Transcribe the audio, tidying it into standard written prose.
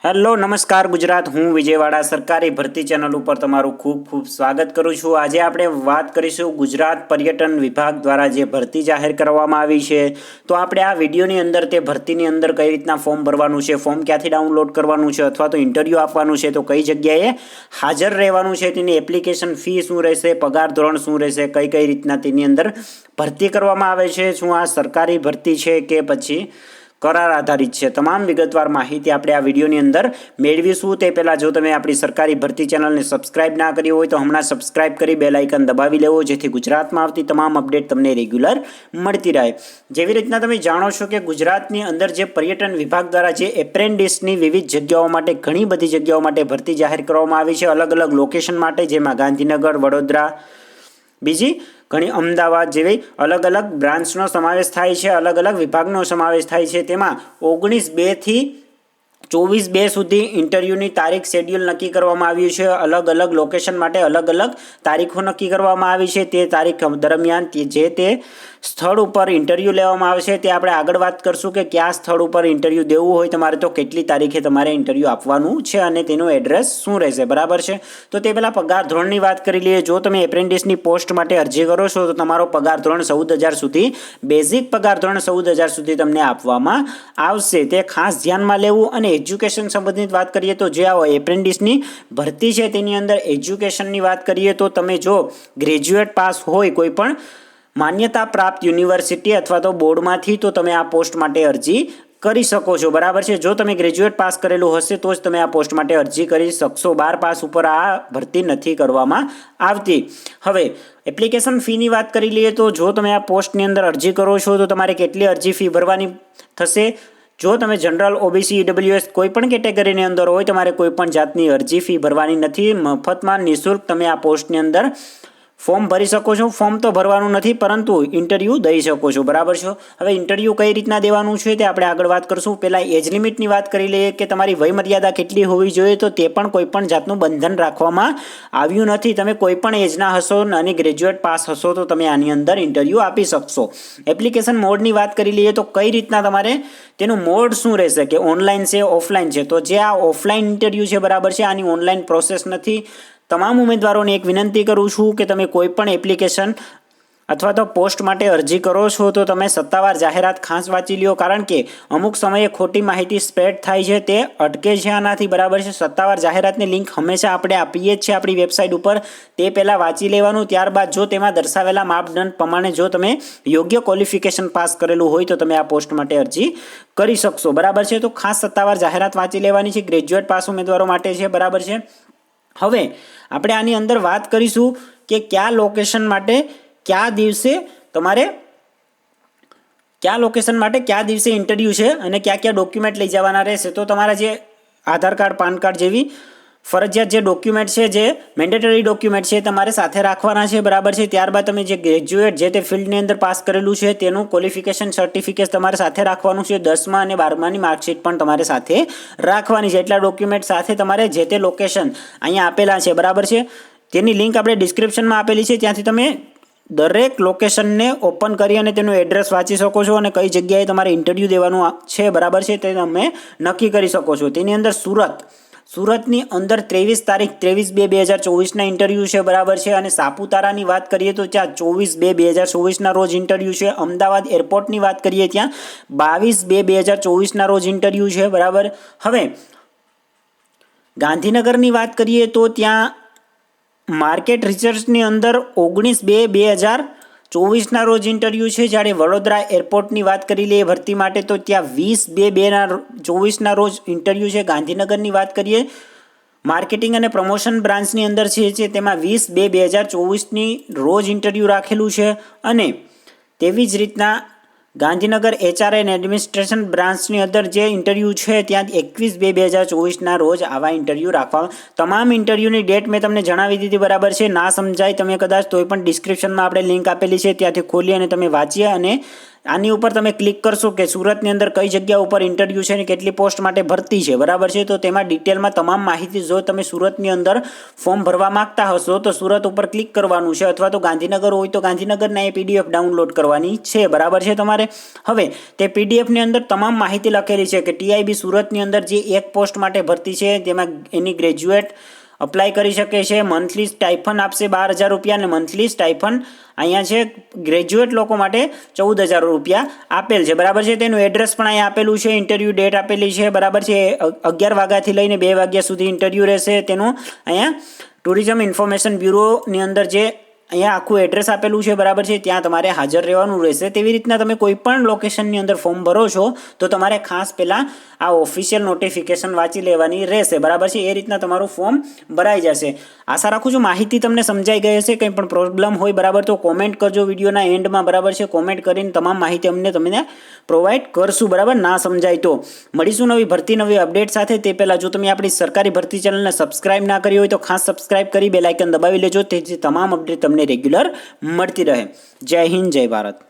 Hello નમસ્કાર ગુજરાત, હું વિજયવાડા સરકારી ભરતી ચેનલ ઉપર તમારું ખૂબ ખૂબ સ્વાગત કરું છું। આજે આપણે વાત કરીશું ગુજરાત પર્યટન વિભાગ દ્વારા જે ભરતી જાહેર કરવામાં આવી છે। તો આપણે આ વિડીયોની અંદર તે ભરતીની અંદર કઈ રીતના ફોર્મ ભરવાનું છે, ફોર્મ ક્યાંથી ડાઉનલોડ કરવાનું છે, અથવા તો ઇન્ટરવ્યૂ આપવાનું છે, તો કઈ જગ્યાએ હાજર રહેવાનું છે, તેની એપ્લિકેશન ફી શું રહેશે, પગાર ધોરણ શું રહેશે, કઈ કઈ રીતના તેની અંદર ભરતી કરવામાં આવે છે, શું આ સરકારી ભરતી છે કે પછી કરાર આધારિત છે, તમામ વિગતવાર માહિતી આપણે આ વિડીયોની અંદર મેળવીશું। તે પહેલાં જો તમે આપણી સરકારી ભરતી ચેનલને સબસ્ક્રાઇબ ના કરી હોય તો હમણાં સબસ્ક્રાઇબ કરી બેલ આઇકન દબાવી લેવો, જેથી ગુજરાતમાં આવતી તમામ અપડેટ તમને રેગ્યુલર મળતી રહે। જેવી રીતના તમે જાણો છો કે ગુજરાતની અંદર જે પર્યટન વિભાગ દ્વારા જે એપ્રેન્ટિસની વિવિધ જગ્યાઓ માટે ઘણી બધી જગ્યાઓ માટે ભરતી જાહેર કરવામાં આવી છે, અલગ અલગ લોકેશન માટે, જેમાં ગાંધીનગર, વડોદરા, બીજી ઘણી અમદાવાદ જેવી અલગ અલગ બ્રાન્ચનો સમાવેશ થાય છે, અલગ અલગ વિભાગનો સમાવેશ થાય છે। તેમાં 19/2 થી 24/2 સુધી ઇન્ટરવ્યૂની તારીખ શેડ્યુલ નક્કી કરવામાં આવ્યું છે। અલગ અલગ લોકેશન માટે અલગ અલગ તારીખો નક્કી કરવામાં આવી છે। તે તારીખ દરમિયાન જે તે સ્થળ ઉપર ઇન્ટરવ્યૂ લેવામાં આવશે। તે આપણે આગળ વાત કરશું કે કયા સ્થળ ઉપર ઇન્ટરવ્યૂ દેવું હોય તમારે તો કેટલી તારીખે તમારે ઇન્ટરવ્યૂ આપવાનું છે અને તેનું એડ્રેસ શું રહેશે, બરાબર છે। તો તે પહેલાં પગાર ધોરણની વાત કરી લઈએ। જો તમે એપ્રેન્ટિસની પોસ્ટ માટે અરજી કરો છો તો તમારો પગાર ધોરણ 14,000 સુધી, બેઝિક પગાર ધોરણ 14,000 સુધી તમને આપવામાં આવશે, તે ખાસ ધ્યાનમાં લેવું। અને એજ્યુકેશન સંબંધિત વાત કરીએ તો જે આ એપ્રેન્ટિસની ભરતી છે તેની અંદર એજ્યુકેશનની વાત કરીએ તો તમે જો ગ્રેજ્યુએટ પાસ હોય કોઈ પણ માન્યતા પ્રાપ્ત યુનિવર્સિટી અથવા તો બોર્ડમાંથી, તો તમે આ પોસ્ટ માટે અરજી કરી શકો છો, બરાબર છે। જો તમે ગ્રેજ્યુએટ પાસ કરેલું હશે તો જ તમે આ પોસ્ટ માટે અરજી કરી શકશો, 12 પાસ ઉપર આ ભરતી નથી કરવામાં આવતી। હવે એપ્લિકેશન ફીની વાત કરી લઈએ તો જો તમે આ પોસ્ટની અંદર અરજી કરો છો તો તમારે કેટલી અરજી ફી ભરવાની થશે। જો તમે જનરલ, ઓબીસી, ઈડબ્લ્યુએસ કોઈ પણ કેટેગરીની અંદર હોય, તમારે કોઈ પણ જાતની અરજી ફી ભરવાની નથી, મફતમાં નિઃશુલ્ક તમે આ પોસ્ટની અંદર ફોર્મ ભરી શકો છો। ફોર્મ તો ભરવાનું નથી પરંતુ ઇન્ટરવ્યૂ દઈ શકો છો, બરાબર છો। હવે ઇન્ટરવ્યૂ કઈ રીતના દેવાનું છે તે આપણે આગળ વાત કરશું। પહેલાં એજ લિમિટની વાત કરી લઈએ કે તમારી વય મર્યાદા કેટલી હોવી જોઈએ, તો તે પણ કોઈ પણ જાતનું બંધન રાખવામાં આવ્યું નથી। તમે કોઈ પણ એજના હશો અને ગ્રેજ્યુએટ પાસ હશો તો તમે આની અંદર ઇન્ટરવ્યૂ આપી શકશો। એપ્લિકેશન મોડની વાત કરી લઈએ તો કઈ રીતના તમારે તેનું મોડ શું રહેશે, કે ઓનલાઈન છે, ઓફલાઈન છે, તો જે આ ઓફલાઈન ઇન્ટરવ્યૂ છે, બરાબર છે, આની ઓનલાઈન પ્રોસેસ નથી। તમામ ઉમેદવારોને એક વિનંતી કરું છું કે તમે કોઈ પણ એપ્લિકેશન અથવા તો પોસ્ટ માટે અરજી કરો છો તો તમે સત્તાવાર જાહેરાત ખાસ વાંચી લ્યો, કારણ કે અમુક સમયે ખોટી માહિતી સ્પ્રેડ થાય છે, તે અટકે છે આનાથી, બરાબર છે। સત્તાવાર જાહેરાતની લિંક હંમેશા આપણે આપીએ જ છે આપણી વેબસાઇટ ઉપર, તે પહેલાં વાંચી લેવાનું। ત્યારબાદ જો તેમાં દર્શાવેલા માપદંડ પ્રમાણે જો તમે યોગ્ય ક્વોલિફિકેશન પાસ કરેલું હોય તો તમે આ પોસ્ટ માટે અરજી કરી શકશો, બરાબર છે। તો ખાસ સત્તાવાર જાહેરાત વાંચી લેવાની છે, ગ્રેજ્યુએટ પાસ ઉમેદવારો માટે છે, બરાબર છે। હવે આપણે આની અંદર વાત કરીશું કે કયા લોકેશન માટે કયા દિવસે તમારે કયા લોકેશન માટે કયા દિવસે ઇન્ટરવ્યૂ છે અને કયા કયા ડોક્યુમેન્ટ લઈ જવાના રહેશે। તો તમારા જે આધાર કાર્ડ, પાન કાર્ડ જેવી ફરજિયાત જે ડોક્યુમેન્ટ છે, જે મેન્ડેટરી ડોક્યુમેન્ટ છે, તમારે સાથે રાખવાના છે, બરાબર છે। ત્યારબાદ તમે જે ગ્રેજ્યુએટ જે તે ફિલ્ડની અંદર પાસ કરેલું છે તેનું ક્વોલિફિકેશન સર્ટિફિકેટ તમારે સાથે રાખવાનું છે, 10મા અને 12માની માર્કશીટ પણ તમારે સાથે રાખવાની છે। એટલા ડોક્યુમેન્ટ સાથે તમારે જે તે લોકેશન અહીંયા આપેલા છે, બરાબર છે, તેની લિંક આપણે ડિસ્ક્રિપ્શનમાં આપેલી છે, ત્યાંથી તમે દરેક લોકેશનને ઓપન કરી અને તેનું એડ્રેસ વાંચી શકો છો અને કઈ જગ્યાએ તમારે ઇન્ટરવ્યૂ દેવાનું છે, બરાબર છે, તે તમે નક્કી કરી શકો છો। તેની અંદર સુરતની અંદર 23 તારીખ 23/2/2024ના ઇન્ટરવ્યૂ છે, બરાબર છે। અને સાપુતારાની વાત કરીએ તો ત્યાં 24/2/2024ના રોજ ઇન્ટરવ્યૂ છે। અમદાવાદ એરપોર્ટની વાત કરીએ ત્યાં 22/2/2024ના રોજ ઇન્ટરવ્યૂ છે, બરાબર। હવે ગાંધીનગરની વાત કરીએ તો ત્યાં માર્કેટ રિસર્ચની અંદર 19/2/2024ના રોજ ઇન્ટરવ્યૂ છે। જ્યારે વડોદરા એરપોર્ટની વાત કરી લઈએ ભરતી માટે તો ત્યાં 20/2/2024ના રોજ ઇન્ટરવ્યૂ છે। ગાંધીનગરની વાત કરીએ માર્કેટિંગ અને પ્રમોશન બ્રાન્ચની અંદર છે તેમાં 20/2/2024ની રોજ ઇન્ટરવ્યૂ રાખેલું છે। અને તેવી જ રીતના ગાંધીનગર એચઆર એન્ડ એડમિનિસ્ટ્રેશન બ્રાન્ચની અંદર જે ઇન્ટરવ્યૂ છે ત્યાં 21/2/2024ના રોજ આવા ઇન્ટરવ્યૂ રાખવામાં। તમામ ઇન્ટરવ્યૂની ડેટ મેં તમને જણાવી દીધી, બરાબર છે। ના સમજાય તમે કદાચ તોય પણ ડિસ્ક્રિપ્શનમાં આપણે લિંક આપેલી છે, ત્યાંથી ખોલી અને તમે વાંચી અને આની ઉપર તમે ક્લિક કરશો કે સુરતની અંદર કઈ જગ્યા ઉપર ઇન્ટરવ્યૂ છે અને કેટલી પોસ્ટ માટે ભરતી છે, બરાબર છે. તો તેમાં ડિટેલમાં તમામ માહિતી જો તમે સુરતની અંદર ફોર્મ ભરવા માંગતા હશો તો સુરત ઉપર ક્લિક કરવાનું છે, અથવા તો ગાંધીનગર હોય તો ગાંધીનગરના એ PDF ડાઉનલોડ કરવાની છે, બરાબર છે તમારે. હવે તે PDFની અંદર તમામ માહિતી લખેલી છે કે TIB સુરતની અંદર જે એક પોસ્ટ માટે ભરતી છે તેમાં એની ગ્રેજ્યુએટ અપ્લાય કરી શકે છે. મંથલી સ્ટાઇફન આપશે 12,000 રૂપિયા અને મંથલી સ્ટાઇફન અહીંયા છે ગ્રેજ્યુએટ લોકો માટે 14,000 રૂપિયા આપેલ છે, બરાબર છે. તેનું એડ્રેસ પણ અહીંયા આપેલું છે, ઇન્ટરવ્યૂ ડેટ આપેલી છે, બરાબર છે. 11 વાગ્યાથી લઈને 2 વાગ્યા સુધી ઇન્ટરવ્યૂ રહેશે. તેનું અહીંયા ટુરિઝમ ઇન્ફોર્મેશન બ્યુરોની અંદર જે અહીંયા આખું એડ્રેસ આપેલું છે, બરાબર છે. ત્યાં તમારે હાજર રહેવાનું રહેશે. તેવી રીતના તમે કોઈ પણ લોકેશનની અંદર ફોર્મ ભરો છો તો તમારે ખાસ પહેલાં આ ઓફિશિયલ નોટિફિકેશન વાંચી લેવાની રહેશે, બરાબર છે. એ રીતના તમારું ફોર્મ ભરાઈ જશે. આશા રાખું છું માહિતી તમને સમજાઈ ગઈ હશે. કંઈ પણ પ્રોબ્લેમ હોય, બરાબર, તો કોમેન્ટ કરજો વિડીયોના એન્ડમાં, બરાબર છે. કોમેન્ટ કરીને તમામ માહિતી તમને પ્રોવાઈડ કરશું, બરાબર. ના સમજાય તો મળીશું નવી ભરતી, નવી અપડેટ સાથે. તે પહેલાં જો તમે આપણી સરકારી ભરતી ચેનલને સબસ્ક્રાઇબ ના કરી હોય તો ખાસ સબસ્ક્રાઇબ કરી બેલ આઇકન દબાવી લેજો, તેથી તમામ અપડેટ તમને રેગ્યુલર મળતી રહે. જય હિન્દ, જય ભારત.